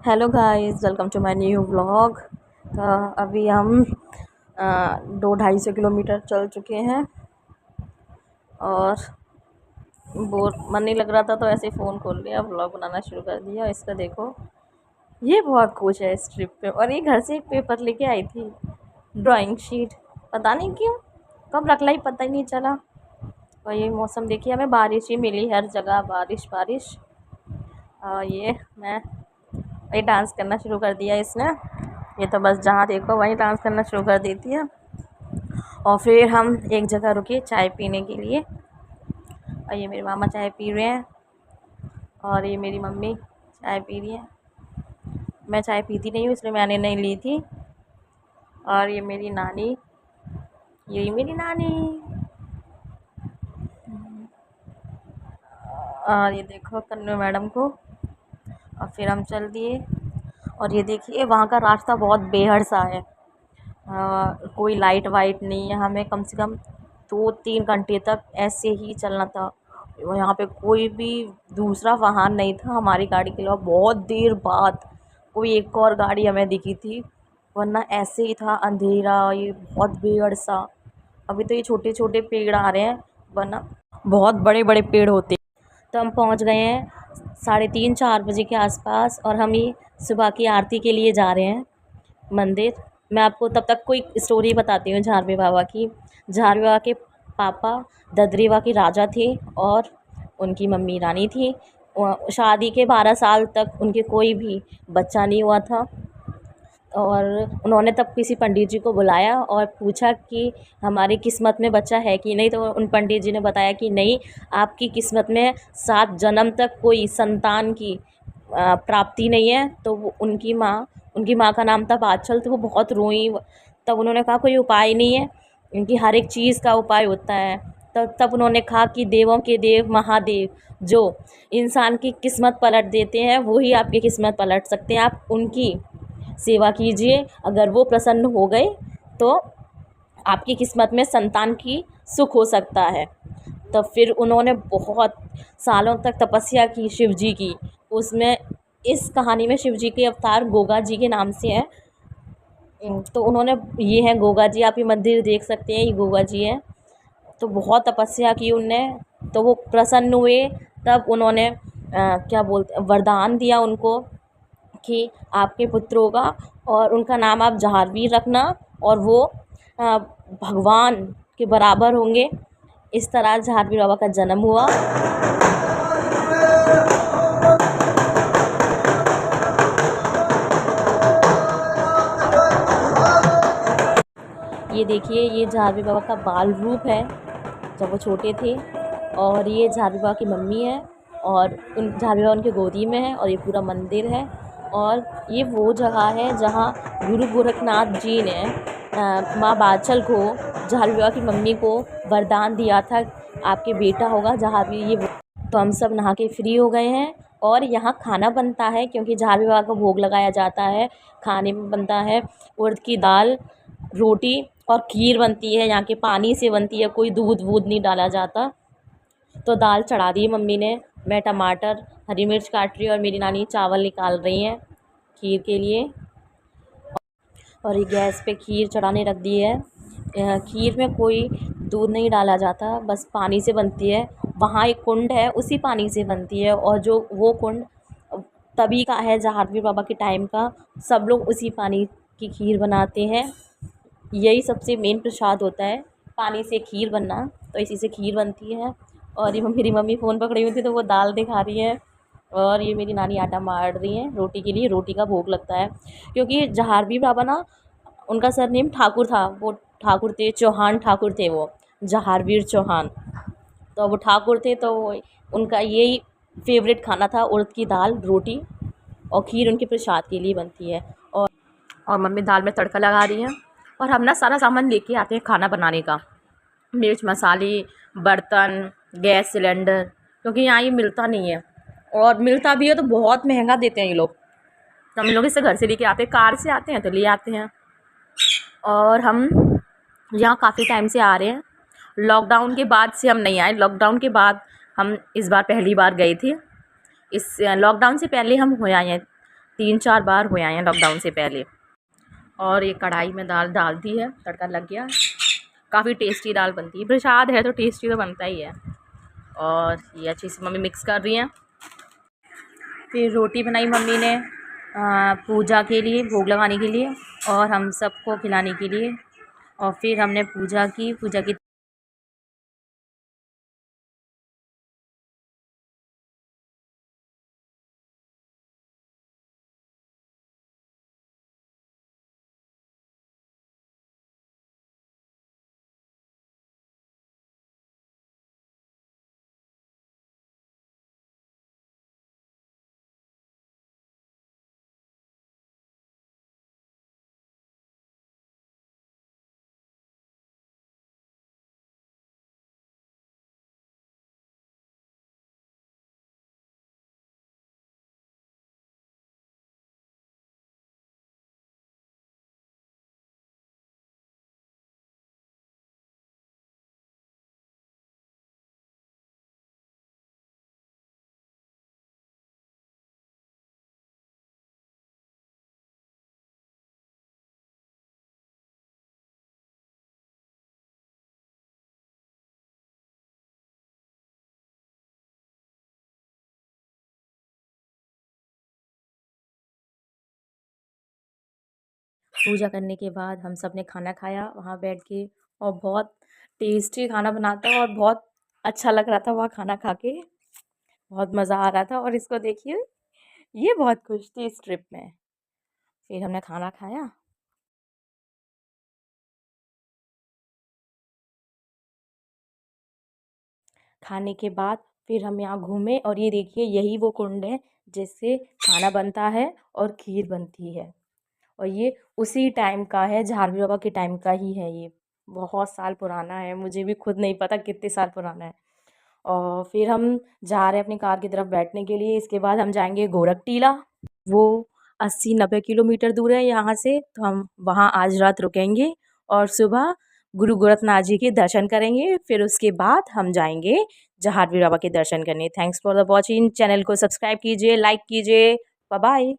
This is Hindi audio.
Hello guys, welcome to my new vlog. तो अभी हम 200-250 किलोमीटर चल चुके हैं और बोर मन नहीं लग रहा था तो ऐसे ही फ़ोन खोल लिया, व्लॉग बनाना शुरू कर दिया। इसका देखो, ये बहुत खुश है इस ट्रिप पे। और ये घर से एक पेपर लेके आई थी, ड्राइंग शीट। पता नहीं क्यों कब रख लाई, पता ही नहीं चला। और ये मौसम देखिए, हमें बारिश ही मिली, हर जगह बारिश बारिश। और ये डांस करना शुरू कर दिया इसने। ये तो बस जहाँ देखो वहीं डांस करना शुरू कर देती है। और फिर हम एक जगह रुके चाय पीने के लिए, और ये मेरे मामा चाय पी रहे हैं और ये मेरी मम्मी चाय पी रही है। मैं चाय पीती नहीं हूँ इसलिए मैंने नहीं ली थी। और ये मेरी नानी, यही मेरी नानी। और ये देखो कन्नू मैडम को। और फिर हम चल दिए। और ये देखिए वहाँ का रास्ता बहुत बेहद सा है। कोई लाइट वाइट नहीं है, हमें कम से कम 2-3 घंटे तक ऐसे ही चलना था। और यहाँ पे कोई भी दूसरा वाहन नहीं था हमारी गाड़ी के अलावा। बहुत देर बाद कोई एक और गाड़ी हमें दिखी थी, वरना ऐसे ही था अंधेरा, ये बहुत बेहद सा। अभी तो ये छोटे छोटे पेड़ आ रहे हैं, वरना बहुत बड़े बड़े पेड़ होते। तो हम पहुँच गए हैं 3:30-4 बजे के आसपास, और हम ये सुबह की आरती के लिए जा रहे हैं मंदिर। मैं आपको तब तक कोई स्टोरी बताती हूँ झारवी बाबा की। झारवी बाबा के पापा ददरीवा के राजा थे और उनकी मम्मी रानी थी। शादी के 12 साल तक उनके कोई भी बच्चा नहीं हुआ था। और उन्होंने तब किसी पंडित जी को बुलाया और पूछा कि हमारी किस्मत में बच्चा है कि नहीं। तो उन पंडित जी ने बताया कि नहीं, आपकी किस्मत में 7 जन्म तक कोई संतान की प्राप्ति नहीं है। तो वो उनकी माँ का नाम था बादशाह। तो वो बहुत रोई। तब उन्होंने कहा कोई उपाय नहीं है, क्योंकि हर एक चीज़ का उपाय होता है। तब उन्होंने कहा कि देवों के देव महादेव जो इंसान की किस्मत पलट देते हैं, वो ही आपकी किस्मत पलट सकते हैं। आप उनकी सेवा कीजिए, अगर वो प्रसन्न हो गए तो आपकी किस्मत में संतान की सुख हो सकता है। तो फिर उन्होंने बहुत सालों तक तपस्या की शिव जी की। उसमें इस कहानी में शिव जी के अवतार गोगा जी के नाम से हैं। तो उन्होंने, ये हैं गोगा जी, आप ये मंदिर देख सकते हैं, ये गोगा जी हैं। तो बहुत तपस्या की उनने, तो वो प्रसन्न हुए। तब उन्होंने क्या बोलते, वरदान दिया उनको कि आपके पुत्र होगा और उनका नाम आप जहारवीर रखना, और वो भगवान के बराबर होंगे। इस तरह जहारवीर बाबा का जन्म हुआ। ये देखिए, ये जहारवीर बाबा का बाल रूप है जब वो छोटे थे। और ये जहारवीर बाबा की मम्मी है, और उन जहारवीर बाबा उनकी गोदी में है। और ये पूरा मंदिर है। और ये वो जगह है जहाँ गुरु गोरखनाथ जी ने माँ बादशाह को, जहारवीर बाबा की मम्मी को वरदान दिया था, आपके बेटा होगा जहारवीर। ये तो हम सब नहा के फ्री हो गए हैं, और यहाँ खाना बनता है क्योंकि जहारवीर बाबा को भोग लगाया जाता है। खाने में बनता है उड़द की दाल, रोटी और खीर बनती है। यहाँ के पानी से बनती है, कोई दूध वूध नहीं डाला जाता। तो दाल चढ़ा दी मम्मी ने, मैं टमाटर हरी मिर्च काट रही हूँ, और मेरी नानी चावल निकाल रही हैं खीर के लिए। और ये गैस पे खीर चढ़ाने रख दी है। खीर में कोई दूध नहीं डाला जाता, बस पानी से बनती है। वहाँ एक कुंड है, उसी पानी से बनती है। और जो वो कुंड तभी का है, जहारवीर बाबा के टाइम का, सब लोग उसी पानी की खीर बनाते हैं। यही सबसे मेन प्रसाद होता है, पानी से खीर बनना। तो इसी से खीर बनती है। और ये मेरी मम्मी फ़ोन पकड़ी हुई थी तो वो दाल दिखा रही है। और ये मेरी नानी आटा मार रही हैं रोटी के लिए, रोटी का भोग लगता है। क्योंकि जहारवीर बाबा ना, उनका सरनेम ठाकुर था, वो ठाकुर थे, चौहान ठाकुर थे वो, जहारवीर चौहान। तो वो ठाकुर थे, तो उनका यही फेवरेट खाना था, उड़द की दाल, रोटी और खीर उनके प्रसाद के लिए बनती है। और मम्मी दाल में तड़का लगा रही हैं। और हम ना सारा सामान लेके आते हैं खाना बनाने का, मिर्च मसाले, बर्तन, गैस सिलेंडर, क्योंकि यहाँ ये मिलता नहीं है। और मिलता भी है तो बहुत महंगा देते हैं ये लोग। तो हम लोग इसे घर से लेके आते हैं, कार से आते हैं तो ले आते हैं। और हम यहाँ काफ़ी टाइम से आ रहे हैं, लॉकडाउन के बाद से हम नहीं आए। लॉकडाउन के बाद हम इस बार पहली बार गए थे। इस लॉकडाउन से पहले हम हो आए हैं 3-4 बार हो आए हैं लॉकडाउन से पहले। और ये कढ़ाई में दाल डाल दी है, तड़का लग गया। काफ़ी टेस्टी दाल बनती है, प्रसाद है तो टेस्टी तो बनता ही है। और ये अच्छी से मम्मी मिक्स कर रही हैं। फिर रोटी बनाई मम्मी ने पूजा के लिए, भोग लगाने के लिए और हम सबको खिलाने के लिए। और फिर हमने पूजा की। पूजा करने के बाद हम सब ने खाना खाया वहाँ बैठ के। और बहुत टेस्टी खाना बनाता है और बहुत अच्छा लग रहा था वहाँ खाना खा के। बहुत मज़ा आ रहा था। और इसको देखिए, ये बहुत खुश थी इस ट्रिप में। फिर हमने खाना खाया। खाने के बाद फिर हम यहाँ घूमे। और ये देखिए, यही वो कुंड है जिससे खाना बनता है और खीर बनती है। और ये उसी टाइम का है, झारवी बाबा के टाइम का ही है ये। बहुत साल पुराना है, मुझे भी खुद नहीं पता कितने साल पुराना है। और फिर हम जा रहे हैं अपनी कार की तरफ बैठने के लिए। इसके बाद हम जाएंगे गोरख टीला। वो 80-90 किलोमीटर दूर है यहाँ से। तो हम वहाँ आज रात रुकेंगे और सुबह गुरु गोरखनाथ जी के दर्शन करेंगे। फिर उसके बाद हम जाएंगे जहारवीर बाबा के दर्शन करने। Thanks for the watching. Channel को सब्सक्राइब कीजिए, लाइक कीजिए। Bye bye.